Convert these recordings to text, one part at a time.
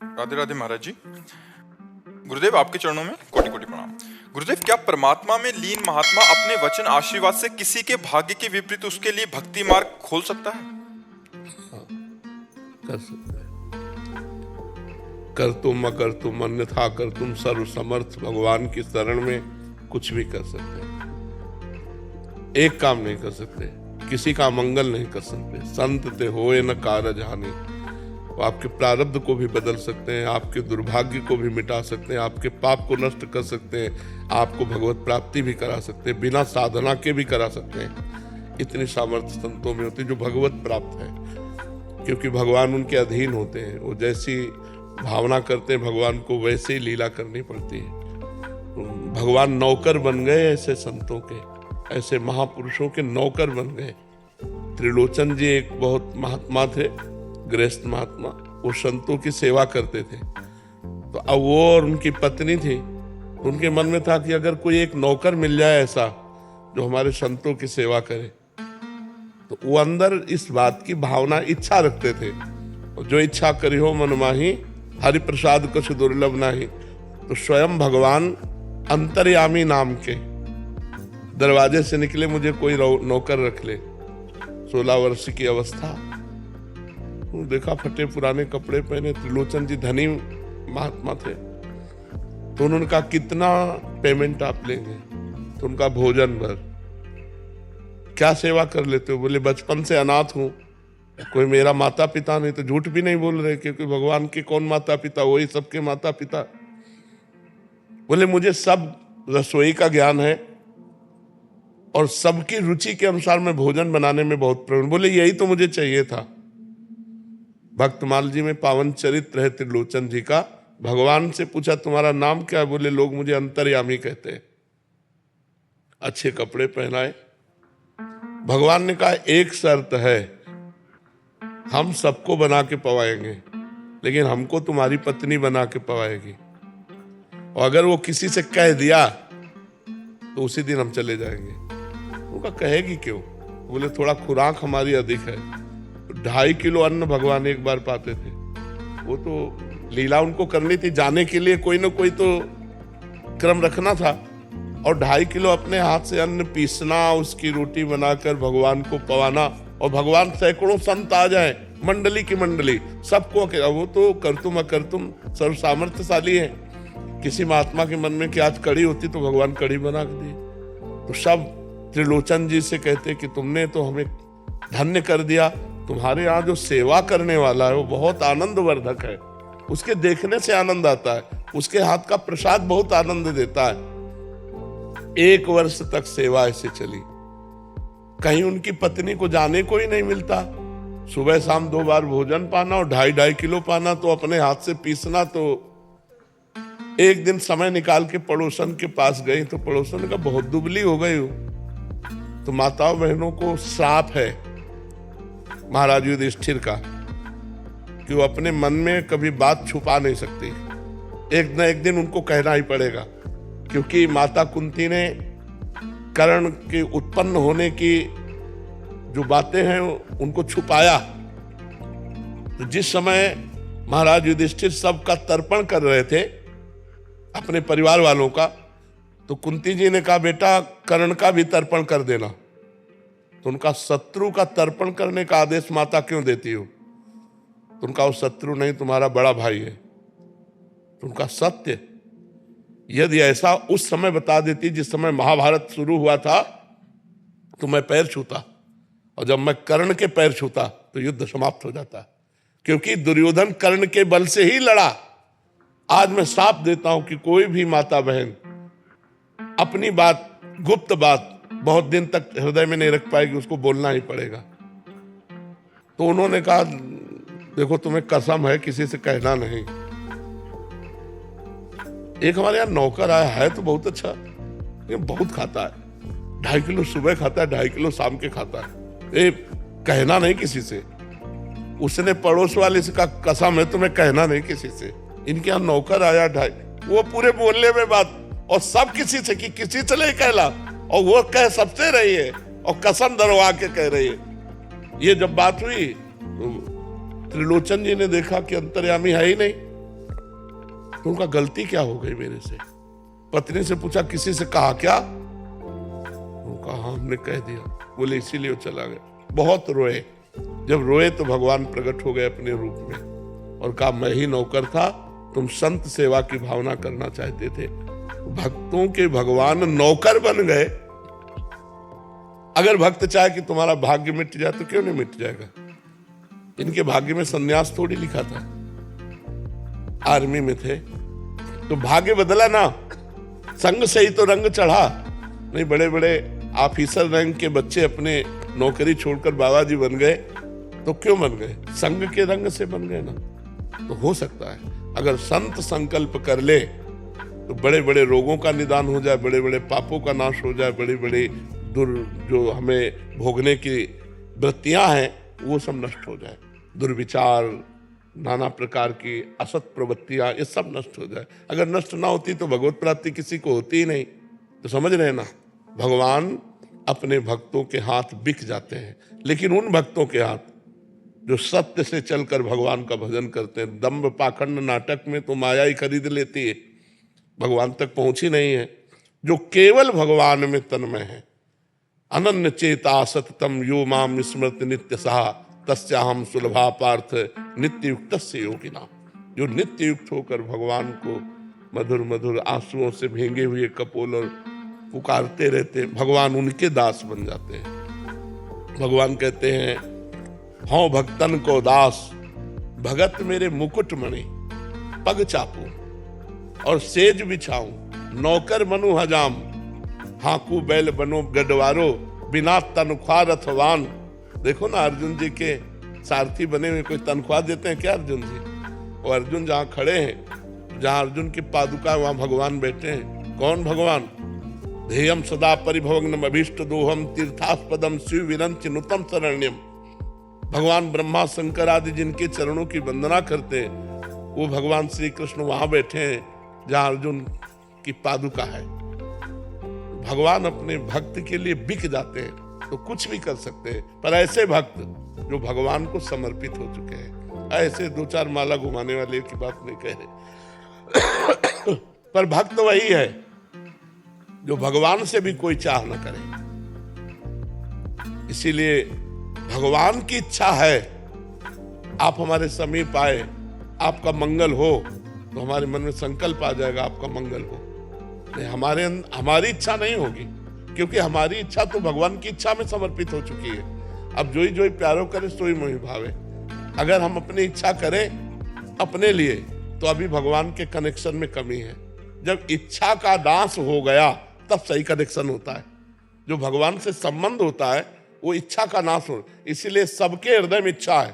राधे राधे महाराज जी। गुरुदेव आपके चरणों में कोटि कोटि प्रणाम। गुरुदेव, क्या परमात्मा में लीन महात्मा अपने वचन आशीर्वाद से किसी के भाग्य के विपरीत उसके लिए भक्ति मार्ग खोल सकता है? कर सकते हैं। कर तुम अकर तुम अन्यथा कर तुम सर्व समर्थ भगवान की शरण में कुछ भी कर सकते हैं। एक काम नहीं कर सकते, किसी का मंगल नहीं कर सकते। संत ते होए न कारज हानि। वो आपके प्रारब्ध को भी बदल सकते हैं, आपके दुर्भाग्य को भी मिटा सकते हैं, आपके पाप को नष्ट कर सकते हैं, आपको भगवत प्राप्ति भी करा सकते हैं, बिना साधना के भी करा सकते हैं। इतनी सामर्थ्य संतों में होती है जो भगवत प्राप्त है, क्योंकि भगवान उनके अधीन होते हैं। वो जैसी भावना करते हैं भगवान को वैसे ही लीला करनी पड़ती है। भगवान नौकर बन गए ऐसे संतों के, ऐसे महापुरुषों के नौकर बन गए। त्रिलोचन जी एक बहुत महात्मा थे, गृहस्थ महात्मा। वो संतों की सेवा करते थे। तो अब वो और उनकी पत्नी थी, उनके मन में था कि अगर कोई एक नौकर मिल जाए ऐसा जो हमारे संतों की सेवा करे, तो वो अंदर इस बात की भावना, इच्छा रखते थे। जो इच्छा करी हो मन माही, हरि प्रसाद कुछ दुर्लभ नाही। तो स्वयं भगवान अंतर्यामी नाम के दरवाजे से निकले, मुझे कोई नौकर रख ले। 16 वर्ष की अवस्था, देखा फटे पुराने कपड़े पहने। त्रिलोचन जी धनी महात्मा थे, तो उन्होंने कहा कितना पेमेंट आप लेंगे? तो उनका भोजन भर। क्या सेवा कर लेते हो? बोले बचपन से अनाथ हूं, कोई मेरा माता पिता नहीं। तो झूठ भी नहीं बोल रहे, क्योंकि भगवान के कौन माता पिता, वही सबके माता पिता। बोले मुझे सब रसोई का ज्ञान है और सबकी रुचि के अनुसार मैं भोजन बनाने में बहुत प्रवीण। बोले यही तो मुझे चाहिए था। भक्तमाल जी में पावन चरित्र है त्रिलोचन जी का। भगवान से पूछा तुम्हारा नाम क्या है? बोले लोग मुझे अंतर्यामी कहते हैं। अच्छे कपड़े पहनाए। भगवान ने कहा एक शर्त है, हम सबको बना के पवाएंगे, लेकिन हमको तुम्हारी पत्नी बना के पवाएगी। और अगर वो किसी से कह दिया तो उसी दिन हम चले जाएंगे। उनका कहेगी क्यों? बोले थोड़ा खुराक हमारी अधिक है। 2.5 किलो अन्न भगवान एक बार पाते थे। वो तो लीला उनको करनी थी, जाने के लिए कोई ना कोई तो क्रम रखना था। और 2.5 किलो अपने हाथ से अन्न पीसना, उसकी रोटी बनाकर भगवान को पवाना, और भगवान सैकड़ों संत आ जाए, मंडली की मंडली, सबको। वो तो करतुम अकर्तुम सर्व सामर्थ्यशाली है। किसी महात्मा के मन में कि आज कड़ी होती तो भगवान कड़ी बना के दी। तो सब त्रिलोचन जी से कहते कि तुमने तो हमें धन्य कर दिया। तुम्हारे यहाँ जो सेवा करने वाला है वो बहुत आनंदवर्धक है, उसके देखने से आनंद आता है, उसके हाथ का प्रसाद बहुत आनंद देता है। 1 वर्ष तक सेवा ऐसे चली। कहीं उनकी पत्नी को जाने को ही नहीं मिलता। सुबह शाम 2 बार भोजन पाना और 2.5 किलो पाना, तो अपने हाथ से पीसना। तो एक दिन समय निकाल के पड़ोसन के पास गई, तो पड़ोसन ने कहा बहुत दुबली हो गई हो। तो माताओं बहनों को श्राप है महाराज युधिष्ठिर का कि वो अपने मन में कभी बात छुपा नहीं सकती। एक न एक दिन उनको कहना ही पड़ेगा, क्योंकि माता कुंती ने कर्ण के उत्पन्न होने की जो बातें हैं उनको छुपाया। तो जिस समय महाराज युधिष्ठिर सबका तर्पण कर रहे थे अपने परिवार वालों का, तो कुंती जी ने कहा बेटा कर्ण का भी तर्पण कर देना। तो उनका शत्रु का तर्पण करने का आदेश माता क्यों देती हो? तो उनका वो शत्रु नहीं, तुम्हारा बड़ा भाई है। तो उनका सत्य यदि ऐसा उस समय बता देती जिस समय महाभारत शुरू हुआ था, तो मैं पैर छूता, और जब मैं कर्ण के पैर छूता तो युद्ध समाप्त हो जाता। क्योंकि दुर्योधन कर्ण के बल से ही लड़ा। आज मैं साफ देता हूं कि कोई भी माता बहन अपनी बात, गुप्त बात बहुत दिन तक हृदय में नहीं रख पाएगी, उसको बोलना ही पड़ेगा। तो उन्होंने कहा देखो तुम्हें कसम है किसी से कहना नहीं। एक हमारे यहाँ नौकर आया है तो बहुत अच्छा, लेकिन बहुत खाता है। 2.5 किलो सुबह खाता है, 2.5 किलो शाम के खाता है। कहना नहीं किसी से। उसने पड़ोस वाले से कहा कसम है तुम्हें कहना नहीं किसी से। इनके यहाँ नौकर आया 2.5, वो पूरे बोलने में बात, और सब किसी से कि किसी से नहीं कहला, और वो कह सबसे रही है और कसम धरवा के कह रही है। ये जब बात हुई तो त्रिलोचन जी ने देखा कि अंतर्यामी है ही नहीं, तो उनका गलती क्या हो गई मेरे से? पत्नी से पूछा किसी से कहा क्या? उनका हाँ हमने कह दिया। बोले इसीलिए वो चला गया। बहुत रोए। जब रोए तो भगवान प्रकट हो गए अपने रूप में और कहा मैं ही नौकर था, तुम संत सेवा की भावना करना चाहते थे, भक्तों के भगवान नौकर बन गए। अगर भक्त चाहे कि तुम्हारा भाग्य मिट जाए तो क्यों नहीं मिट जाएगा? इनके भाग्य में सन्यास थोड़ी लिखा था। आर्मी में थे तो भाग्य बदला ना, संग से ही तो रंग चढ़ा। नहीं, बड़े बड़े ऑफिसर रैंक के बच्चे अपने नौकरी छोड़कर बाबा जी बन गए तो क्यों बन गए? संग के रंग से बन गए ना। तो हो सकता है अगर संत संकल्प कर ले तो बड़े बड़े रोगों का निदान हो जाए, बड़े बड़े पापों का नाश हो जाए, बड़ी बड़ी जो हमें भोगने की वृत्तियां हैं वो सब नष्ट हो जाए। दुर्विचार, नाना प्रकार की असत प्रवृत्तियां, ये सब नष्ट हो जाए। अगर नष्ट ना होती तो भगवत प्राप्ति किसी को होती ही नहीं। तो समझ रहे हैं ना, भगवान अपने भक्तों के हाथ बिक जाते हैं, लेकिन उन भक्तों के हाथ जो सत्य से चलकर भगवान का भजन करते हैं। दंभ पाखंड नाटक में तो माया ही खरीद लेती है, भगवान तक पहुंची नहीं है। जो केवल भगवान में तन्मय है, अनन्य चेता सततम यो माम स्मृत नित्य सहा तस्याहम सुलभा पार्थ नित्य युक्त से योगिना। जो नित्य युक्त होकर भगवान को मधुर मधुर आंसुओं से भींगे हुए कपोल और पुकारते रहते, भगवान उनके दास बन जाते हैं। भगवान कहते हैं हौ भक्तन को दास, भगत मेरे मुकुट मणि, पग चापू और सेज बिछाऊं, नौकर मनु हजाम, हाकू बैल बनो गडवारो, बिना तनख्वाह रथवान। देखो ना, अर्जुन जी के सारथी बने हुए कोई तनख्वाह देते हैं क्या अर्जुन जी? और अर्जुन जहां खड़े हैं, जहां अर्जुन की पादुका, वहां भगवान बैठे हैं। कौन भगवान? ध्येयम सदा परिभवग्नम अभीष्ट दोहम तीर्थास्पदम शिव विरंच नुतम शरण्यम। भगवान ब्रह्मा शंकर आदि जिनके चरणों की वंदना करते हैं, वो भगवान श्री कृष्ण वहां बैठे हैं जहां अर्जुन की पादुका है। भगवान अपने भक्त के लिए बिक जाते हैं तो कुछ भी कर सकते हैं। पर ऐसे भक्त जो भगवान को समर्पित हो चुके हैं, ऐसे दो चार माला घुमाने वाले की बात नहीं कह रहे पर भक्त वही है जो भगवान से भी कोई चाह न करे। इसीलिए भगवान की इच्छा है आप हमारे समीप आए, आपका मंगल हो, तो हमारे मन में संकल्प आ जाएगा आपका मंगल हो। नहीं, हमारी इच्छा नहीं होगी, क्योंकि हमारी इच्छा तो भगवान की इच्छा में समर्पित हो चुकी है। अब जोई जोई प्यारो करे सोई मोहि भावे। अगर हम अपनी इच्छा करें अपने लिए तो अभी भगवान के कनेक्शन में कमी है। जब इच्छा का नाश हो गया तब सही कनेक्शन होता है। जो भगवान से संबंध होता है वो इच्छा का नाश हो। इसीलिए सबके हृदय में इच्छा है,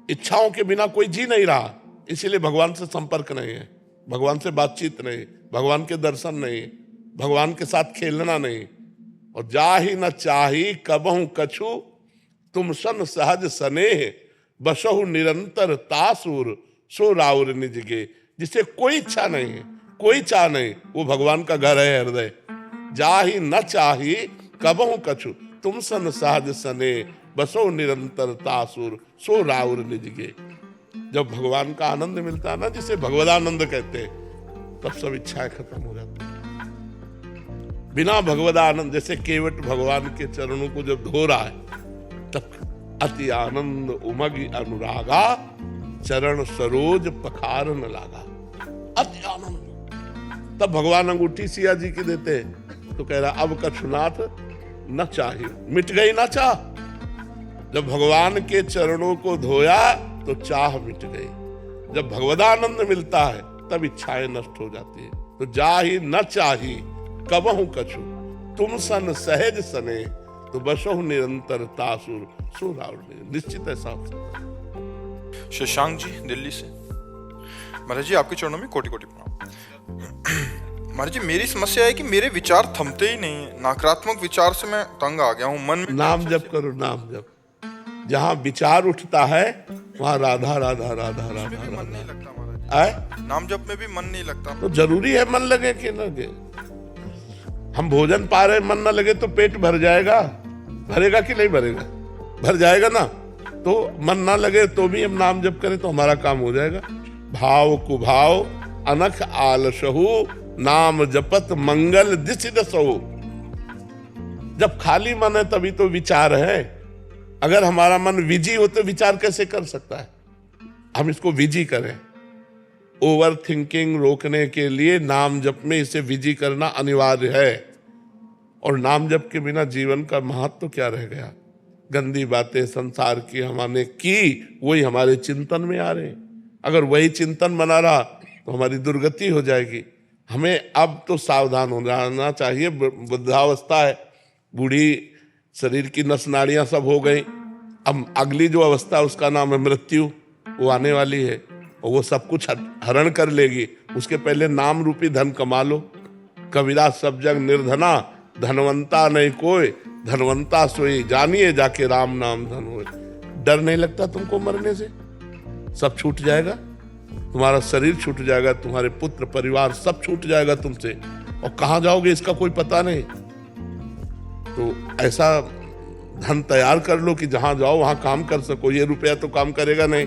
इच्छाओं के बिना कोई जी नहीं रहा। इसीलिए भगवान से संपर्क नहीं है, भगवान से बातचीत नहीं, भगवान के दर्शन नहीं, भगवान के साथ खेलना नहीं। और जाहि न चाही कबहु कछु, तुम सन सहज स्नेह, बसहु निरंतर तासुर, सो राउर निजगे। जिसे कोई इच्छा नहीं है, कोई चाह नहीं, वो भगवान का घर है हृदय। जाहि न चाही कबहु कछु, तुम सन सहज स्नेह, बसहु निरंतर तासुर, सो राउर निजगे। जब भगवान का आनंद मिलता है ना, जिसे भगवदानंद कहते हैं, तब सब इच्छाएं खत्म हो जाती है। बिना भगवदानंद, जैसे केवट भगवान के चरणों को जब धो रहा है तब अति आनंद उमगी अनुरागा, चरण सरोज पखारन लागा। अति आनंद। तब भगवान अंगूठी सिया जी की देते हैं तो कह रहा अब कछुनाथ न चाहिए, मिट गई ना चाह। जब भगवान के चरणों को धोया तो चाह मिट गई। जब भगवदानंद मिलता है तब इच्छाएं नष्ट हो जाती है। तो जाहि न चाही कबहु कछु, तुम सन सहज सने, तो बसहु निरंतर तासुर, सो राउर। निश्चित ऐसा हो सकता है। शशांक जी दिल्ली से। महाराज जी आपके चरणों में कोटि कोटि प्रणाम। महाराज जी मेरी समस्या है कि मेरे विचार थमते ही नहीं है। नकारात्मक विचार से मैं तंग आ गया हूँ। मन में नाम जप करो, नाम जप। जहाँ विचार उठता है वहाँ राधा राधा राधा राधा मन नहीं राधा। लगता महाराज जी। नाम जप में भी मन नहीं लगता। तो जरूरी है मन लगे कि न लगे। हम भोजन पा रहे, मन न लगे तो पेट भर जाएगा? भरेगा कि नहीं भरेगा? भर जाएगा ना। तो मन ना लगे तो भी हम नाम जप करें तो हमारा काम हो जाएगा। भाव कुभाव अनख आलसहु, नाम जपत मंगल दिसि दसहु। जब खाली मन है तभी तो विचार है। अगर हमारा मन विजी हो तो विचार कैसे कर सकता है? हम इसको विजी करें। ओवर थिंकिंग रोकने के लिए नाम जप में इसे विजी करना अनिवार्य है। और नाम जप के बिना जीवन का महत्व क्या रह गया? गंदी बातें संसार की हमने की, वही हमारे चिंतन में आ रहे। अगर वही चिंतन बना रहा तो हमारी दुर्गति हो जाएगी। हमें अब तो सावधान हो जाना चाहिए। वृद्धावस्था है, बूढ़ी शरीर की नस नाड़ियां सब हो गई। अब अगली जो अवस्था है उसका नाम है मृत्यु, वो आने वाली है और वो सब कुछ हरण कर लेगी। उसके पहले नाम रूपी धन कमा लो। कबीरदास सब जग निर्धना, धनवंता नहीं कोई, धनवंता सोई जानिए जाके राम नाम धन होए। डर नहीं लगता तुमको मरने से? सब छूट जाएगा, तुम्हारा शरीर छूट जाएगा, तुम्हारे पुत्र परिवार सब छूट जाएगा तुमसे, और कहाँ जाओगे इसका कोई पता नहीं। तो ऐसा धन तैयार कर लो कि जहां जाओ वहां काम कर सको। ये रुपया तो काम करेगा नहीं।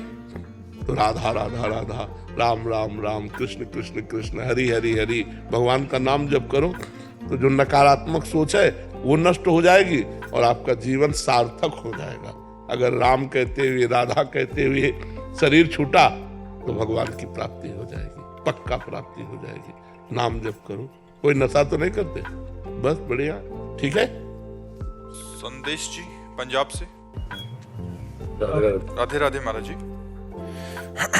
तो राधा राधा राधा, राम राम राम, कृष्ण कृष्ण कृष्ण, हरि हरि हरि, भगवान का नाम जप करो तो जो नकारात्मक सोच है वो नष्ट हो जाएगी और आपका जीवन सार्थक हो जाएगा। अगर राम कहते हुए, राधा कहते हुए शरीर छूटा तो भगवान की प्राप्ति हो जाएगी, पक्का प्राप्ति हो जाएगी। नाम जप करो। कोई नशा तो नहीं करते? बस बढ़िया, ठीक है। संदेश जी पंजाब से। राधे राधे महाराज जी।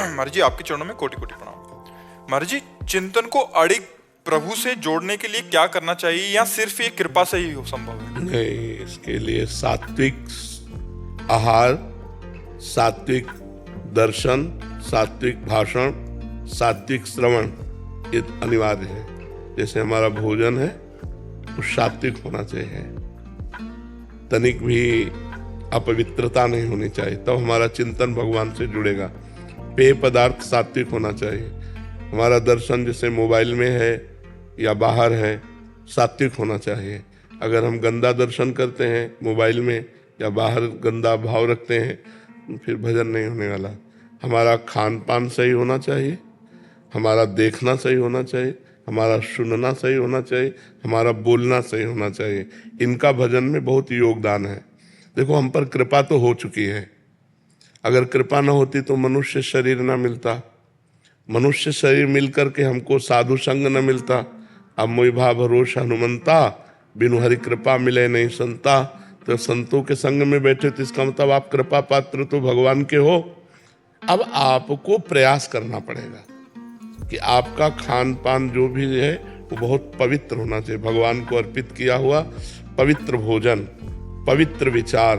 महाराज जी आपके चरणों में कोटि कोटि प्रणाम। महाराज जी, चिंतन को अड़िग प्रभु से जोड़ने के लिए क्या करना चाहिए, या सिर्फ ये कृपा से ही हो संभव है? नहीं, इसके लिए सात्विक आहार, सात्विक दर्शन, सात्विक भाषण, सात्विक श्रवण ये अनिवार्य है। जैसे हमारा भोजन है वो सात्विक होना चाहिए, तनिक भी अपवित्रता नहीं होनी चाहिए, तब हमारा चिंतन भगवान से जुड़ेगा। पेय पदार्थ सात्विक होना चाहिए। हमारा दर्शन जैसे मोबाइल में है या बाहर है, सात्विक होना चाहिए। अगर हम गंदा दर्शन करते हैं मोबाइल में या बाहर गंदा भाव रखते हैं फिर भजन नहीं होने वाला। हमारा खान पान सही होना चाहिए, हमारा देखना सही होना चाहिए, हमारा सुनना सही होना चाहिए, हमारा बोलना सही होना चाहिए। इनका भजन में बहुत योगदान है। देखो, हम पर कृपा तो हो चुकी है। अगर कृपा न होती तो मनुष्य शरीर न मिलता, मनुष्य शरीर मिलकर के हमको साधु संग न मिलता। अब मोहि भाव भरोस हनुमंता, बिनु हरि कृपा मिले नहीं संता। तो संतों के संग में बैठे तो इसका मतलब आप कृपा पात्र तो भगवान के हो। अब आपको प्रयास करना पड़ेगा कि आपका खान पान जो भी है वो बहुत पवित्र होना चाहिए, भगवान को अर्पित किया हुआ पवित्र भोजन, पवित्र विचार,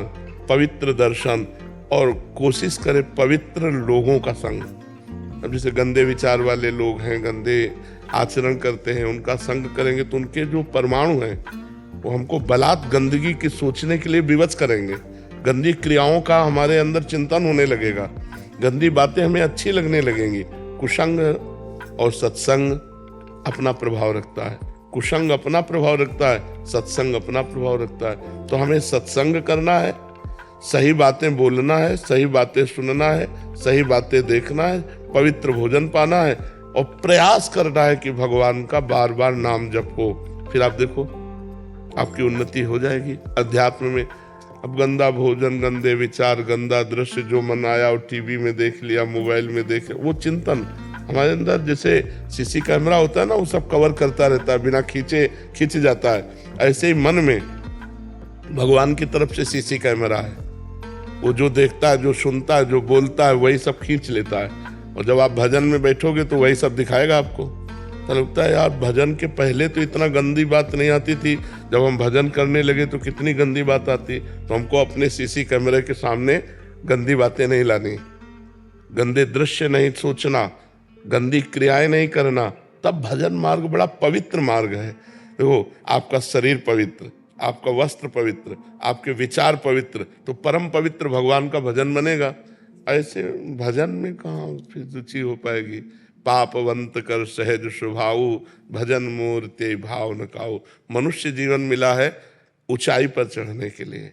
पवित्र दर्शन, और कोशिश करें पवित्र लोगों का संग। अब जैसे गंदे विचार वाले लोग हैं, गंदे आचरण करते हैं, उनका संग करेंगे तो उनके जो परमाणु हैं वो हमको बलात् गंदगी की सोचने के लिए विवश करेंगे। गंदी क्रियाओं का हमारे अंदर चिंतन होने लगेगा, गंदी बातें हमें अच्छी लगने लगेंगी। कुसंग और सत्संग अपना प्रभाव रखता है, कुसंग अपना प्रभाव रखता है, सत्संग अपना प्रभाव रखता है। तो हमें सत्संग करना है, सही बातें बोलना है, सही बातें सुनना है, सही बातें देखना है, पवित्र भोजन पाना है और प्रयास करना है कि भगवान का बार बार नाम जप हो। फिर आप देखो आपकी उन्नति हो जाएगी अध्यात्म में। अब गंदा भोजन, गंदे विचार, गंदा दृश्य जो मन आया और टीवी में देख लिया, मोबाइल में देख लिया, वो चिंतन हमारे अंदर जैसे सीसी कैमरा होता है ना, वो सब कवर करता रहता है, बिना खींचे खींच जाता है। ऐसे ही मन में भगवान की तरफ से सीसी कैमरा है, वो जो देखता है, जो सुनता है, जो बोलता है, वही सब खींच लेता है। और जब आप भजन में बैठोगे तो वही सब दिखाएगा आपको। तो लगता है यार, भजन के पहले तो इतना गंदी बात नहीं आती थी, जब हम भजन करने लगे तो कितनी गंदी बात आती। तो हमको अपने सीसी कैमरे के सामने गंदी बातें नहीं लानी, गंदे दृश्य नहीं सोचना, गंदी क्रियाएं नहीं करना, तब भजन मार्ग बड़ा पवित्र मार्ग है। देखो, आपका शरीर पवित्र, आपका वस्त्र पवित्र, आपके विचार पवित्र, तो परम पवित्र भगवान का भजन बनेगा। ऐसे भजन में कहाँ फिर रुचि हो पाएगी। पापवंत कर सहज स्वभाव, भजन मोर ते भाव न काऊ। मनुष्य जीवन मिला है ऊंचाई पर चढ़ने के लिए,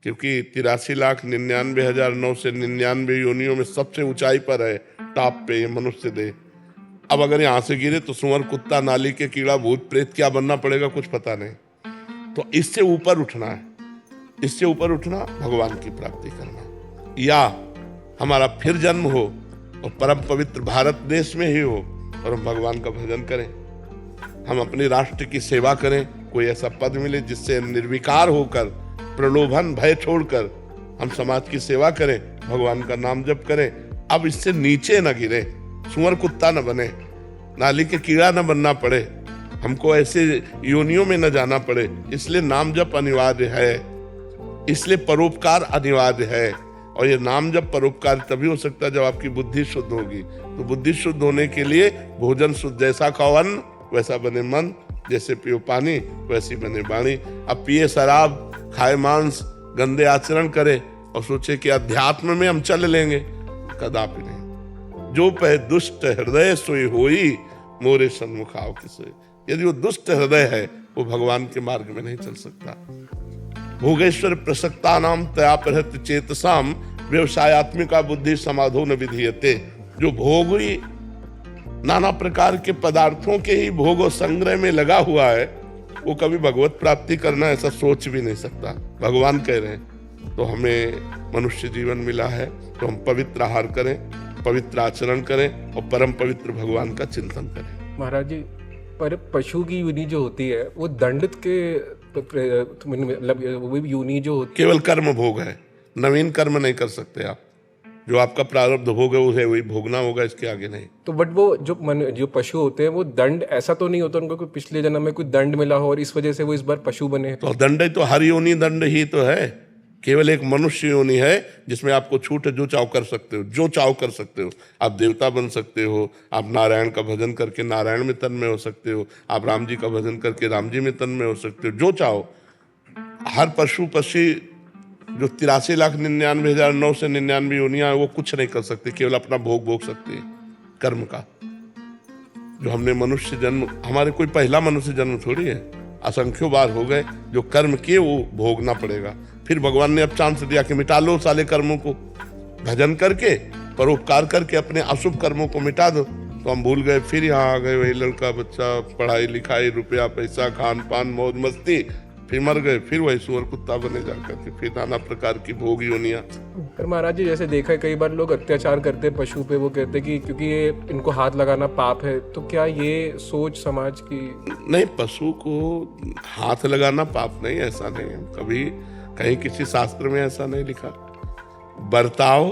क्योंकि 83,99,900 से 99 योनियों में सबसे ऊंचाई पर है, टॉप पे ये मनुष्य देह। अब अगर यहाँ से गिरे तो सुअर, कुत्ता, नाली के कीड़ा, भूत प्रेत क्या बनना पड़ेगा कुछ पता नहीं। तो इससे ऊपर उठना है, इससे ऊपर उठना भगवान की प्राप्ति करना, या हमारा फिर जन्म हो और परम पवित्र भारत देश में ही हो और हम भगवान का भजन करें, हम अपने राष्ट्र की सेवा करें, कोई ऐसा पद मिले जिससे निर्विकार होकर, प्रलोभन भय छोड़कर हम समाज की सेवा करें, भगवान का नाम जप करें। अब इससे नीचे न गिरे, सुअर कुत्ता न बने, नाली के कीड़ा न बनना पड़े, हमको ऐसे योनियों में न जाना पड़े। इसलिए नाम जप अनिवार्य है, इसलिए परोपकार अनिवार्य है। और ये नाम जप परोपकार तभी हो सकता है जब आपकी बुद्धि शुद्ध होगी। तो बुद्धि शुद्ध होने के लिए भोजन शुद्ध, जैसा खाओ अन्न वैसा बने मन, जैसे पियो पानी वैसी बने वाणी। अब पिए शराब, खाए मांस, गंदे आचरण करे और सोचे कि अध्यात्म में हम चल लेंगे, कदापि नहीं। जो पह दुष्ट हृदय सोई होई, मोरे सन्मुख आओ किसे। यदि वो दुष्ट हृदय है वो भगवान के मार्ग में नहीं चल सकता। भोगेश्वर प्रसक्ता नाम तया प्रहत चेतसाम, व्यवसायत्मिका बुद्धि समाधो न विधीयते। जो भोग हुई नाना प्रकार के पदार्थों के ही भोग और संग्रह में लगा हुआ है, वो कभी भगवत प्राप्ति करना ऐसा सोच भी नहीं सकता। भगवान कह रहे हैं तो हमें मनुष्य जीवन मिला है तो हम पवित्र आहार करें, पवित्र आचरण करें और परम पवित्र भगवान का चिंतन करें। महाराज जी, पर पशु की योनि जो होती है वो दंडित के मतलब वो योनि जो होती केवल कर्म भोग है, नवीन कर्म नहीं कर सकते आप। जो आपका प्रारब्ध भोग है उसे वही भोगना होगा, इसके आगे नहीं। तो बट वो जो पशु होते हैं वो दंड, ऐसा तो नहीं होता उनको कोई पिछले जन्म में कोई दंड मिला हो और इस वजह से वो इस बार पशु बने? तो दंड तो हर योनि दंड ही तो है। केवल एक मनुष्य योनि है जिसमें आपको छूट है, जो चाव कर सकते हो, जो चाव कर सकते हो। आप देवता बन सकते हो, आप नारायण का भजन करके नारायण में तन्मय हो सकते हो, आप राम जी का भजन करके राम जी में तन्मय हो सकते हो, जो चाहो। हर पशु पक्षी जो 83,99,900 से 99 योनियां वो कुछ नहीं कर सकते, केवल अपना भोग सकते हैं कर्म का। जो हमने मनुष्य जन्म, हमारे कोई पहला मनुष्य जन्म थोड़ी है, असंख्यों बार हो गए। जो कर्म किए वो भोगना पड़ेगा। फिर भगवान ने अब चांस दिया कि मिटा लो साले कर्मों को, भजन करके परोपकार करके अपने अशुभ कर्मों को मिटा दो। तो हम भूल गए, फिर यहाँ आ गए वही लड़का बच्चा, पढ़ाई लिखाई, रुपया पैसा, खान पान, मौज मस्ती, फिर मर गए, फिर वही सुअर कुत्ता बने जाकर के, फिर नाना प्रकार की भोग योनियां। पर महाराज जी, जैसे देखा है कई बार लोग अत्याचार करते हैं पशु पे, वो कहते हैं कि क्योंकि ये इनको हाथ लगाना पाप है। तो क्या ये सोच समाज की? नहीं, पशु को हाथ लगाना पाप नहीं, ऐसा नहीं है। कभी कहीं किसी शास्त्र में ऐसा नहीं लिखा। बर्ताव,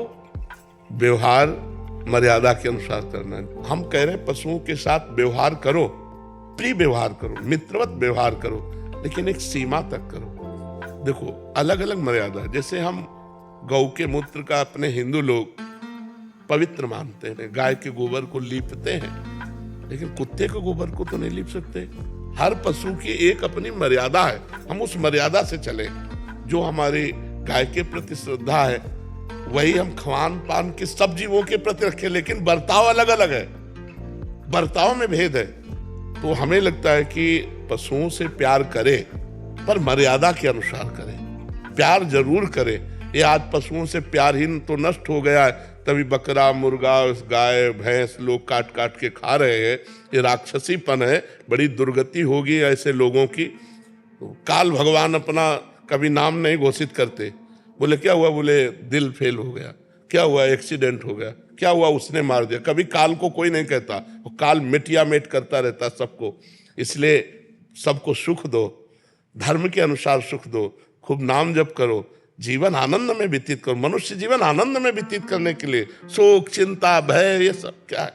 व्यवहार मर्यादा के अनुसार करना है। हम कह रहे हैं पशुओं के साथ व्यवहार करो, प्रिय व्यवहार करो, मित्रवत व्यवहार करो, लेकिन एक सीमा तक करो। देखो, अलग अलग मर्यादा है। जैसे हम गौ के मूत्र का अपने हिंदू लोग पवित्र मानते हैं, गाय के गोबर को लीपते हैं, लेकिन कुत्ते के गोबर को तो नहीं लीप सकते। हर पशु की एक अपनी मर्यादा है, हम उस मर्यादा से चले। जो हमारी गाय के प्रति श्रद्धा है वही हम खान पान के सब जीवों के प्रति रखें, लेकिन बर्ताव अलग अलग है, बर्ताव में भेद है। तो हमें लगता है कि पशुओं से प्यार करें पर मर्यादा के अनुसार करें। प्यार जरूर करें। ये आज पशुओं से प्यार ही तो नष्ट हो गया है, तभी बकरा, मुर्गा, गाय, भैंस लोग काट काट के खा रहे हैं। ये राक्षसीपन है, बड़ी दुर्गति होगी ऐसे लोगों की। तो काल भगवान अपना कभी नाम नहीं घोषित करते। बोले क्या हुआ? बोले दिल फेल हो गया। क्या हुआ? एक्सीडेंट हो गया। क्या हुआ? उसने मार दिया। कभी काल को कोई नहीं कहता, और काल मिटिया मेट करता रहता सबको। इसलिए सबको सुख दो, धर्म के अनुसार सुख दो, खूब नाम जप करो, जीवन आनंद में व्यतीत करो। मनुष्य जीवन आनंद में व्यतीत करने के लिए शोक, चिंता, भय, ये सब क्या है?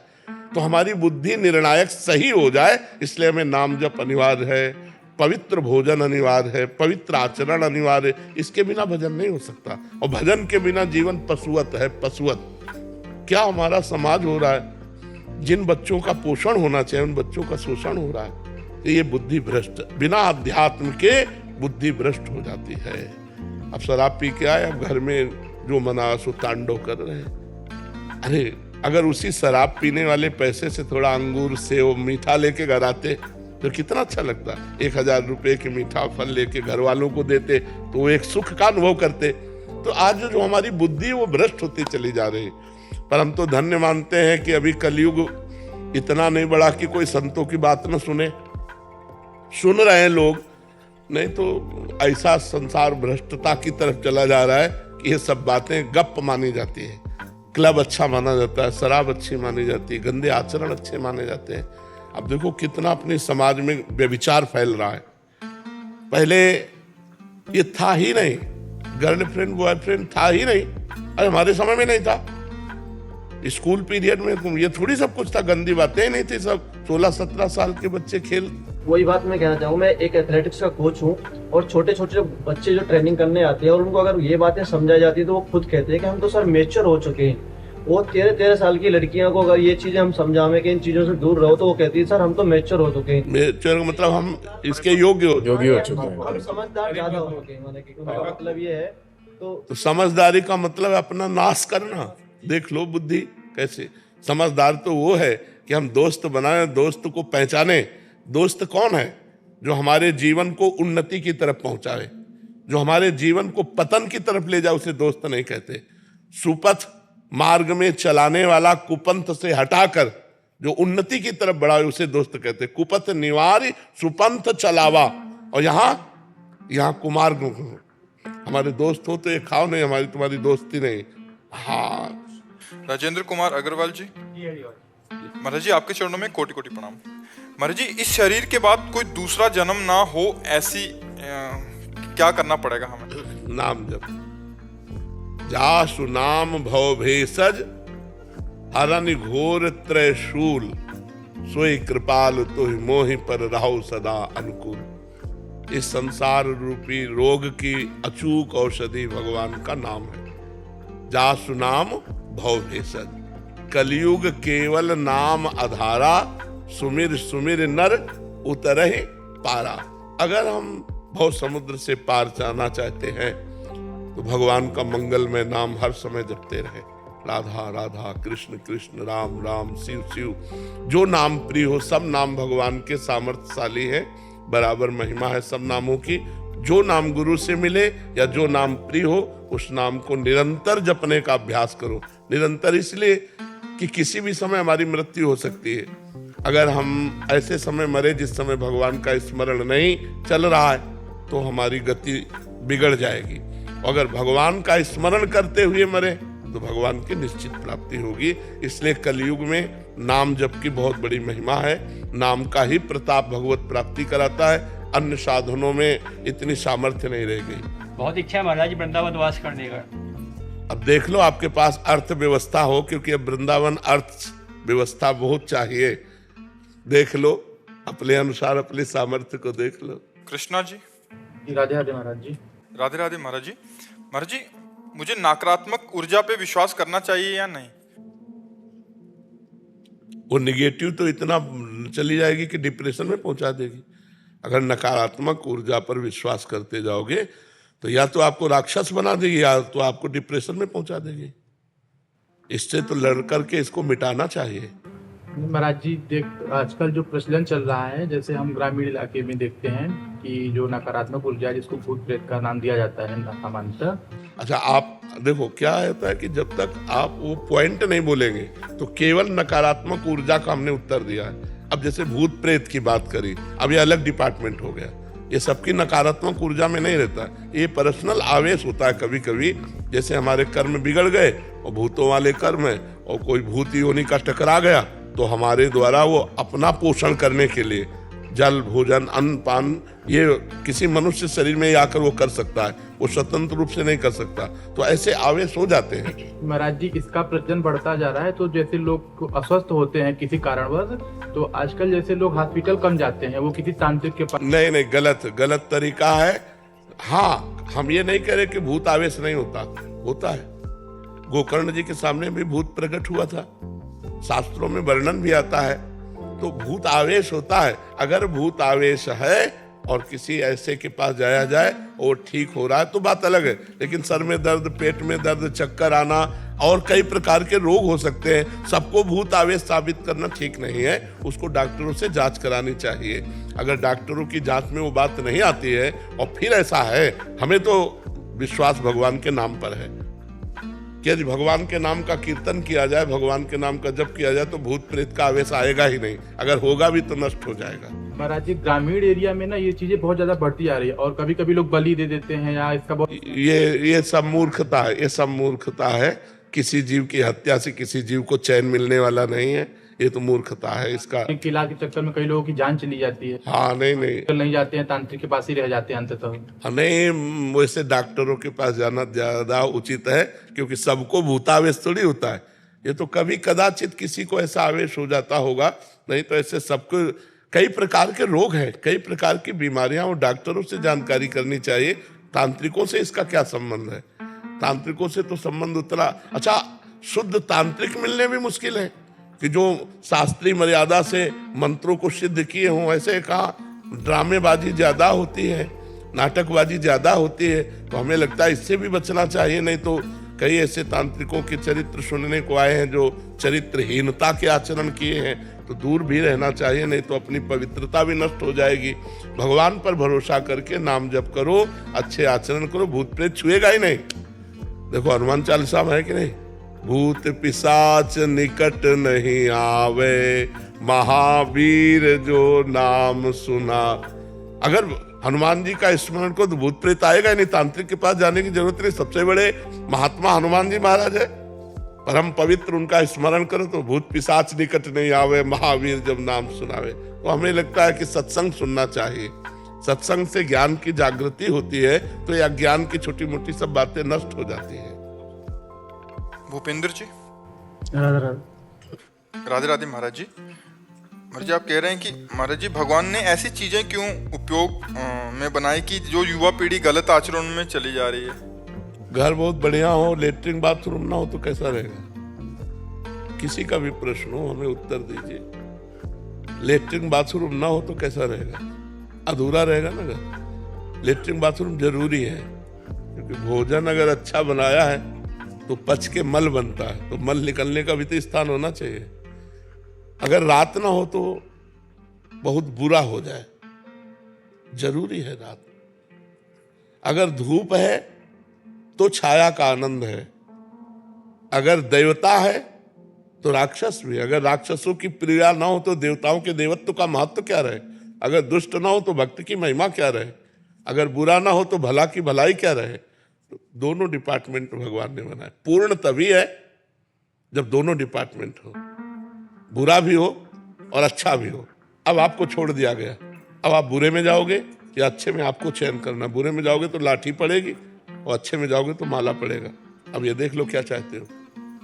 तो हमारी बुद्धि निर्णायक सही हो जाए, इसलिए हमें नाम जप अनिवार्य है, पवित्र भोजन अनिवार्य है, पवित्र आचरण अनिवार्य है। इसके बिना भजन नहीं हो सकता, और भजन के बिना जीवन पशुवत है, पशुवत। क्या हमारा समाज हो रहा है? जिन बच्चों का पोषण होना चाहिए उन बच्चों का शोषण हो रहा है। ये बुद्धि भ्रष्ट, बिना अध्यात्म के बुद्धि भ्रष्ट हो जाती है। अब शराब पी के आए, अब घर में जो मना सो तांडव कर रहे हैं। अरे अगर उसी शराब पीने वाले पैसे से थोड़ा अंगूर, सेव, मीठा लेके घर आते तो कितना अच्छा लगता। 1000 रुपए के मीठा फल लेके घर वालों को देते तो वो एक सुख का अनुभव करते। तो आज जो हमारी बुद्धि है वो भ्रष्ट होती चली जा रही। पर हम तो धन्य मानते हैं कि अभी कलयुग इतना नहीं बढ़ा कि कोई संतों की बात न सुने। सुन रहे हैं लोग, नहीं तो ऐसा संसार भ्रष्टता की तरफ चला जा रहा है कि ये सब बातें गप मानी जाती है। क्लब अच्छा माना जाता है, शराब अच्छी मानी जाती है, गंदे आचरण अच्छे माने जाते हैं। अब देखो कितना अपने समाज में व्यभिचार फैल रहा है। पहले ये था ही नहीं, गर्लफ्रेंड बॉयफ्रेंड था ही नहीं। अरे हमारे समय में नहीं था। स्कूल पीरियड में ये थोड़ी सब कुछ था, गंदी बातें नहीं थी, सब 16-17 साल के बच्चे खेल। वही बात मैं कहना चाहूँ, मैं एक एथलेटिक्स का कोच हूँ और छोटे छोटे जो बच्चे जो ट्रेनिंग करने आते हैं और उनको अगर ये बातें समझाई जाती है तो वो खुद कहते हैं कि हम तो सर मेच्योर हो चुके हैं। वो 13-13 साल की लड़कियों को अगर ये चीजें हम समझावें कि इन चीजों से दूर रहो तो वो कहती है सर हम तो मेच्योर हो चुके हैं। मेच्योर का मतलब हम इसके योग्य हो चुके हैं। हम समझदार ज्यादा हो चुके हैं, माने कि उनका मतलब ये है। तो समझदारी का मतलब अपना नाश करना। देख लो बुद्धि कैसे। समझदार तो वो है कि हम दोस्त बनाए, दोस्त को पहचाने। दोस्त कौन है? जो हमारे जीवन को उन्नति की तरफ पहुंचाए, जो हमारे जीवन को पतन की तरफ ले जाए, उसे दोस्त नहीं कहते। सुपथ मार्ग में चलाने वाला कुपंथ से हटाकर जो उन्नति की तरफ बढ़ाए उसे दोस्त कहते। कुपथ निवारी सुपंथ चलावा। और यहाँ कुमार्ग हमारे दोस्त हो तो ये खाओ नहीं, हमारी तुम्हारी दोस्ती नहीं। हाँ राजेंद्र कुमार अग्रवाल जी, महाराज जी आपके चरणों में कोटि कोटि प्रणाम। महाराज जी, इस शरीर के बाद कोई दूसरा जन्म ना हो, ऐसी क्या करना पड़ेगा हमें? नाम जप। जासु नाम भव भेषज हरन घोर त्रयशूल, सोई कृपाल तुहि मोहि पर रहो सदा अनुकूल। इस संसार रूपी रोग की अचूक औषधि भगवान का नाम है। जासु नाम भव भेषज। कलयुग केवल नाम आधारा, सुमिर सुमिर नर उतरहि पारा। अगर हम भव समुद्र से पार जाना चाहते हैं तो भगवान का मंगलमय नाम हर समय जपते रहे। राधा राधा, कृष्ण कृष्ण, राम राम, शिव शिव। जो नाम प्रिय हो, सब नाम भगवान के सामर्थ्यशाली हैं, बराबर महिमा है सब नामों की। जो नाम गुरु से मिले या जो नाम प्रिय हो, उस नाम को निरंतर जपने का अभ्यास करो। निरंतर इसलिए कि किसी भी समय हमारी मृत्यु हो सकती है। अगर हम ऐसे समय मरे जिस समय भगवान का स्मरण नहीं चल रहा है तो हमारी गति बिगड़ जाएगी। अगर भगवान का स्मरण करते हुए मरे तो भगवान की निश्चित प्राप्ति होगी। इसलिए कलयुग में नाम जप की बहुत बड़ी महिमा है। नाम का ही प्रताप भगवत प्राप्ति कराता है। अन्य साधनों में इतनी सामर्थ्य नहीं रह गई। बहुत इच्छा है महाराज वृंदावन वास करने का। अब देख लो आपके पास अर्थव्यवस्था हो, क्योंकि अब वृंदावन अर्थव्यवस्था बहुत चाहिए। देख लो अपने अनुसार, अपने सामर्थ्य को देख लो। कृष्णा जी, राधे राधे महाराज जी। राधे राधे महाराज जी। महाराज जी, मुझे नकारात्मक ऊर्जा पे विश्वास करना चाहिए या नहीं? वो निगेटिव तो इतना चली जाएगी कि डिप्रेशन में पहुंचा देगी। अगर नकारात्मक ऊर्जा पर विश्वास करते जाओगे तो या तो आपको राक्षस बना देगी या तो आपको डिप्रेशन में पहुंचा देगी। इससे तो लड़ करके इसको मिटाना चाहिए। महाराज जी, आजकल जो प्रचलन चल रहा है, जैसे हम ग्रामीण इलाके में देखते हैं कि जो नकारात्मक ऊर्जा जिसको भूत प्रेत का नाम दिया जाता है सामान्यतः। अच्छा, आप देखो क्या होता है कि जब तक आप वो पॉइंट नहीं बोलेंगे तो केवल नकारात्मक ऊर्जा का हमने उत्तर दिया है। अब जैसे भूत प्रेत की बात करी, अब ये अलग डिपार्टमेंट हो गया। ये सबकी नकारात्मक ऊर्जा में नहीं रहता, ये पर्सनल आवेश होता है कभी कभी। जैसे हमारे कर्म बिगड़ गए और भूतों वाले कर्म है और कोई भूत योनि का टकरा गया तो हमारे द्वारा वो अपना पोषण करने के लिए जल, भोजन, अन्न, पान ये किसी मनुष्य शरीर में आकर वो कर सकता है, वो स्वतंत्र रूप से नहीं कर सकता। तो ऐसे आवेश हो जाते हैं। महाराज जी, इसका प्रचलन बढ़ता जा रहा है, तो जैसे लोग अस्वस्थ होते हैं किसी कारणवश, तो आजकल जैसे लोग हॉस्पिटल कम जाते हैं, वो किसी तांत्रिक के पास। नहीं, गलत तरीका है। हाँ, हम ये नहीं कह रहे कि भूत आवेश नहीं होता है। गोकर्ण जी के सामने भी भूत प्रकट हुआ था, शास्त्रों में वर्णन भी आता है। तो भूत आवेश होता है। अगर भूत आवेश है और किसी ऐसे के पास जाया जाए और ठीक हो रहा है तो बात अलग है। लेकिन सर में दर्द, पेट में दर्द, चक्कर आना, और कई प्रकार के रोग हो सकते हैं। सबको भूत आवेश साबित करना ठीक नहीं है, उसको डॉक्टरों से जांच करानी चाहिए। अगर डॉक्टरों की जांच में वो बात नहीं आती है और फिर ऐसा है, हमें तो विश्वास भगवान के नाम पर है कि यदि भगवान के नाम का कीर्तन किया जाए, भगवान के नाम का जप किया जाए तो भूत प्रेत का आवेश आएगा ही नहीं। अगर होगा भी तो नष्ट हो जाएगा। महाराज जी, ग्रामीण एरिया में ना ये चीजें बहुत ज्यादा बढ़ती जा रही है और कभी कभी लोग बलि दे देते हैं या इसका बहुत ये सब मूर्खता है, ये सब मूर्खता है। किसी जीव की हत्या से किसी जीव को चैन मिलने वाला नहीं है, ये तो मूर्खता है। इसका किला के चक्कर में कई लोगों की जान चली जाती है। हाँ, नहीं जाते हैं, तांत्रिक के पास ही रह जाते हैं अंततः। नहीं, वैसे डॉक्टरों के पास जाना ज्यादा उचित है, क्योंकि सबको भूतावेश थोड़ी होता है। ये तो कभी कदाचित किसी को ऐसा आवेश हो जाता होगा, नहीं तो ऐसे सबको कई प्रकार के रोग हैं, कई प्रकार की बीमारियां, और डॉक्टरों से जानकारी करनी चाहिए। तांत्रिकों से इसका क्या संबंध है? तांत्रिकों से तो संबंध उतना अच्छा, शुद्ध तांत्रिक मिलने भी मुश्किल है कि जो शास्त्रीय मर्यादा से मंत्रों को सिद्ध किए हों। ऐसे कहा ड्रामेबाजी ज्यादा होती है, नाटकबाजी ज्यादा होती है, तो हमें लगता है इससे भी बचना चाहिए। नहीं तो कई ऐसे तांत्रिकों के चरित्र सुनने को आए हैं जो चरित्रहीनता के आचरण किए हैं, तो दूर भी रहना चाहिए, नहीं तो अपनी पवित्रता भी नष्ट हो जाएगी। भगवान पर भरोसा करके नाम जप करो, अच्छे आचरण करो, भूत प्रेत छुएगा ही नहीं। देखो हनुमान चालीसा में है कि नहीं, भूत पिशाच निकट नहीं आवे, महावीर जो नाम सुना। अगर हनुमान जी का स्मरण को तो भूत प्रेत आएगा ही नहीं, तांत्रिक के पास जाने की जरूरत नहीं। सबसे बड़े महात्मा हनुमान जी महाराज है, परम पवित्र, उनका स्मरण करो तो भूत पिशाच निकट नहीं आवे, महावीर जब नाम सुनावे। तो हमें लगता है कि सत्संग सुनना चाहिए। सत्संग से ज्ञान की जागृति होती है, तो यह ज्ञान की छोटी मोटी सब बातें नष्ट हो जाती हैं। भूपेंद्र जी, राधे राधे। राधे राधे महाराज जी। महाराज जी, आप कह रहे हैं कि महाराज जी भगवान ने ऐसी चीजें क्यों उपयोग में बनाई कि जो युवा पीढ़ी गलत आचरण में चली जा रही है? घर बहुत बढ़िया हो, लेटरिन बाथरूम ना हो तो कैसा रहेगा? किसी का भी प्रश्न हो हमें उत्तर दीजिए। लेटरिन बाथरूम ना हो तो कैसा रहेगा? अधूरा रहेगा ना घर। लेटरिन बाथरूम जरूरी है, क्योंकि भोजन अगर अच्छा बनाया है तो पच के मल बनता है, तो मल निकलने का भी तो स्थान होना चाहिए। अगर रात ना हो तो बहुत बुरा हो जाए, जरूरी है रात। अगर धूप है तो छाया का आनंद है। अगर देवता है तो राक्षस भी। अगर राक्षसों की प्रिया ना हो तो देवताओं के देवत्व का महत्व क्या रहे? अगर दुष्ट ना हो तो भक्त की महिमा क्या रहे? अगर बुरा ना हो तो भला की भलाई क्या रहे? तो दोनों डिपार्टमेंट भगवान ने बनाए। पूर्ण तभी है जब दोनों डिपार्टमेंट हो, बुरा भी हो और अच्छा भी हो। अब आपको छोड़ दिया गया, अब आप बुरे में जाओगे या अच्छे में? आपको चयन करना। बुरे में जाओगे तो लाठी पड़ेगी और अच्छे में जाओगे तो माला पड़ेगा। अब ये देख लो क्या चाहते हो।